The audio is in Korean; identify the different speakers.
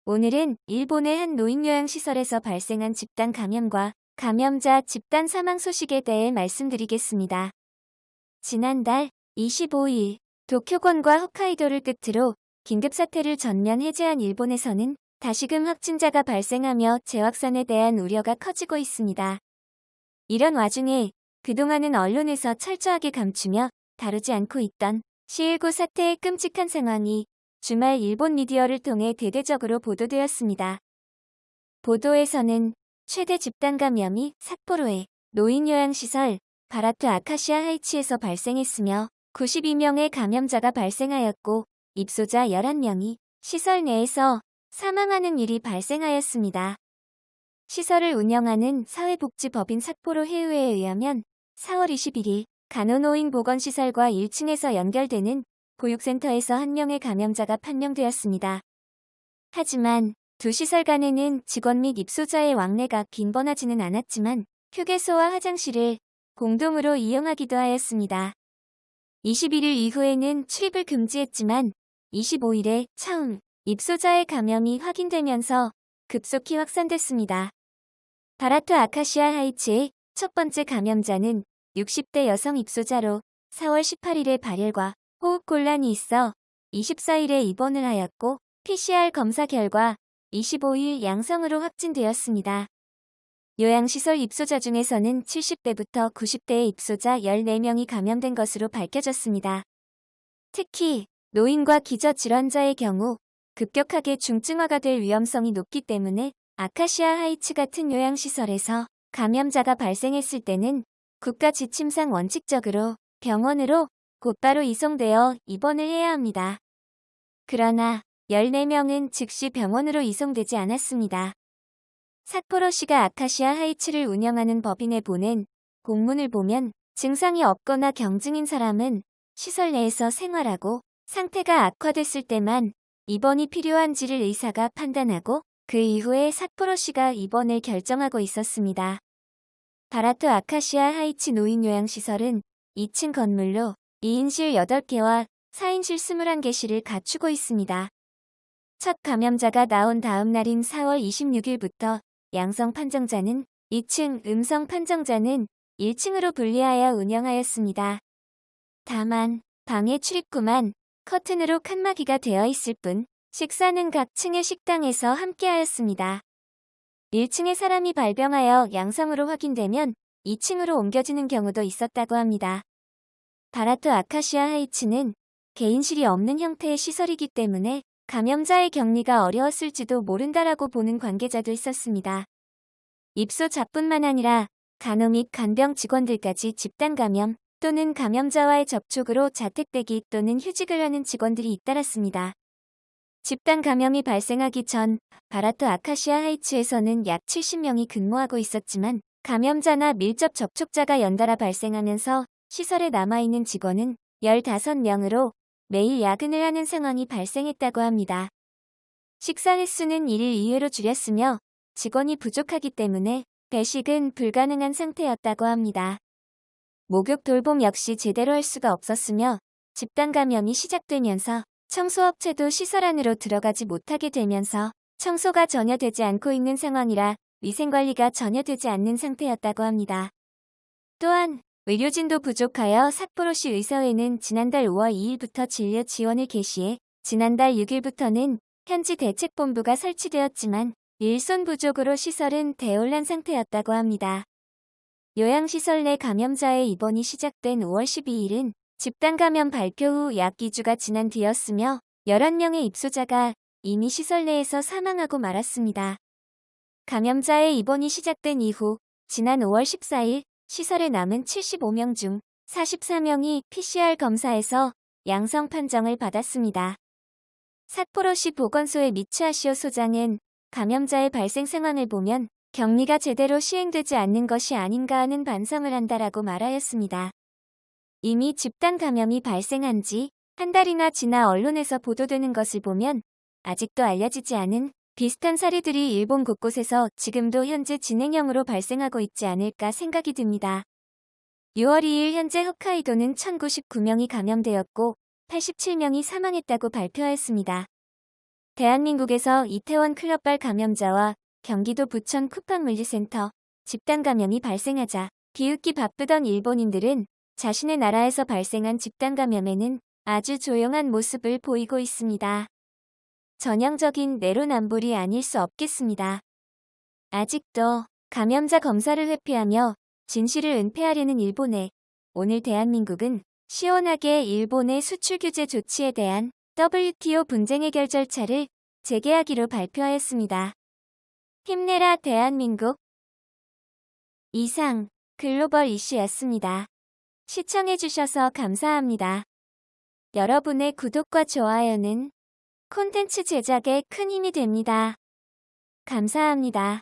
Speaker 1: 오늘은 일본의 한 노인요양시설에서 발생한 집단 감염과 감염자 집단 사망 소식에 대해 말씀드리겠습니다. 지난달 25일, 도쿄권과 홋카이도를 끝으로 긴급사태를 전면 해제한 일본에서는 다시금 확진자가 발생하며 재확산에 대한 우려가 커지고 있습니다. 이런 와중에 그동안은 언론에서 철저하게 감추며 다루지 않고 있던 시19 사태의 끔찍한 상황이 주말 일본 미디어를 통해 대대적으로 보도되었습니다. 보도에서는 최대 집단 감염이 삿포로의 노인요양시설 바라트 아카시아 하이치에서 발생했으며 92명의 감염자가 발생하였고 입소자 11명이 시설 내에서 사망하는 일이 발생하였습니다. 시설을 운영하는 사회복지법인 삿포로 해의회에 의하면 4월 21일 간호노인 보건시설과 1층에서 연결되는 보육센터에서 한 명의 감염자가 판명되었습니다. 하지만 두 시설 간에는 직원 및 입소자의 왕래가 빈번하지는 않았지만 휴게소와 화장실을 공동으로 이용하기도 하였습니다. 21일 이후에는 출입을 금지했지만 25일에 처음 입소자의 감염이 확인되면서 급속히 확산됐습니다. 바라트 아카시아 하이츠의 첫 번째 감염자는 60대 여성 입소자로 4월 18일에 발열과 호흡곤란이 있어 24일에 입원을 하였고 PCR 검사 결과 25일 양성으로 확진되었습니다. 요양시설 입소자 중에서는 70대부터 90대의 입소자 14명이 감염된 것으로 밝혀졌습니다. 특히 노인과 기저질환자의 경우 급격하게 중증화가 될 위험성이 높기 때문에 아카시아 하이츠 같은 요양시설에서 감염자가 발생했을 때는 국가 지침상 원칙적으로 병원으로 곧바로 이송되어 입원을 해야 합니다. 그러나 14명은 즉시 병원으로 이송되지 않았습니다. 삿포로시가 아카시아 하이츠를 운영하는 법인에 보낸 공문을 보면 증상이 없거나 경증인 사람은 시설 내에서 생활하고 상태가 악화됐을 때만 입원이 필요한지를 의사가 판단하고 그 이후에 삿포로시가 입원을 결정하고 있었습니다. 바라트 아카시아 하이츠 노인요양시설은 2층 건물로 2인실 8개와 4인실 21개실을 갖추고 있습니다. 첫 감염자가 나온 다음 날인 4월 26일부터 양성 판정자는 2층, 음성 판정자는 1층으로 분리하여 운영하였습니다. 다만 방의 출입구만 커튼으로 칸막이가 되어 있을 뿐 식사는 각 층의 식당에서 함께하였습니다. 1층에 사람이 발병하여 양성으로 확인되면 2층으로 옮겨지는 경우도 있었다고 합니다. 바라트 아카시아 하이츠는 개인실이 없는 형태의 시설이기 때문에 감염자의 격리가 어려웠을지도 모른다라고 보는 관계자도 있었습니다. 입소자뿐만 아니라 간호 및 간병 직원들까지 집단 감염 또는 감염자와의 접촉으로 자택대기 또는 휴직을 하는 직원들이 잇따랐습니다. 집단 감염이 발생하기 전 바라트 아카시아 하이츠에서는 약 70명이 근무하고 있었지만 감염자나 밀접 접촉자가 연달아 발생하면서 시설에 남아있는 직원은 15명으로 매일 야근을 하는 상황이 발생했다고 합니다. 식사 횟수는 1일 2회로 줄였으며 직원이 부족하기 때문에 배식은 불가능한 상태였다고 합니다. 목욕 돌봄 역시 제대로 할 수가 없었으며 집단 감염이 시작되면서 청소업체도 시설 안으로 들어가지 못하게 되면서 청소가 전혀 되지 않고 있는 상황이라 위생관리가 전혀 되지 않는 상태였다고 합니다. 또한 의료진도 부족하여 삿포로시 의사회는 지난달 5월 2일부터 진료 지원을 개시해 지난달 6일부터는 현지 대책본부가 설치되었지만 일손 부족으로 시설은 대혼란 상태였다고 합니다. 요양시설 내 감염자의 입원이 시작된 5월 12일은 집단 감염 발표 후 약 2주가 지난 뒤였으며 11명의 입소자가 이미 시설 내에서 사망하고 말았습니다. 감염자의 입원이 시작된 이후 지난 5월 14일 시설에 남은 75명 중 44명이 PCR 검사에서 양성 판정을 받았습니다. 삿포로시 보건소의 미츠아시오 소장은 감염자의 발생 상황을 보면 격리가 제대로 시행되지 않는 것이 아닌가 하는 반성을 한다라고 말하였습니다. 이미 집단 감염이 발생한 지 한 달이나 지나 언론에서 보도되는 것을 보면 아직도 알려지지 않은 비슷한 사례들이 일본 곳곳에서 지금도 현재 진행형으로 발생하고 있지 않을까 생각이 듭니다. 6월 2일 현재 홋카이도는 1099명이 감염되었고 87명이 사망했다고 발표하였습니다. 대한민국에서 이태원 클럽발 감염자와 경기도 부천 쿠팡물류센터 집단 감염이 발생하자 비웃기 바쁘던 일본인들은 자신의 나라에서 발생한 집단 감염에는 아주 조용한 모습을 보이고 있습니다. 전형적인 내로남불이 아닐 수 없겠습니다. 아직도 감염자 검사를 회피하며 진실을 은폐하려는 일본에 오늘 대한민국은 시원하게 일본의 수출 규제 조치에 대한 WTO 분쟁 해결 절차를 재개하기로 발표하였습니다. 힘내라 대한민국. 이상 글로벌 이슈였습니다. 시청해주셔서 감사합니다. 여러분의 구독과 좋아요는 콘텐츠 제작에 큰 힘이 됩니다. 감사합니다.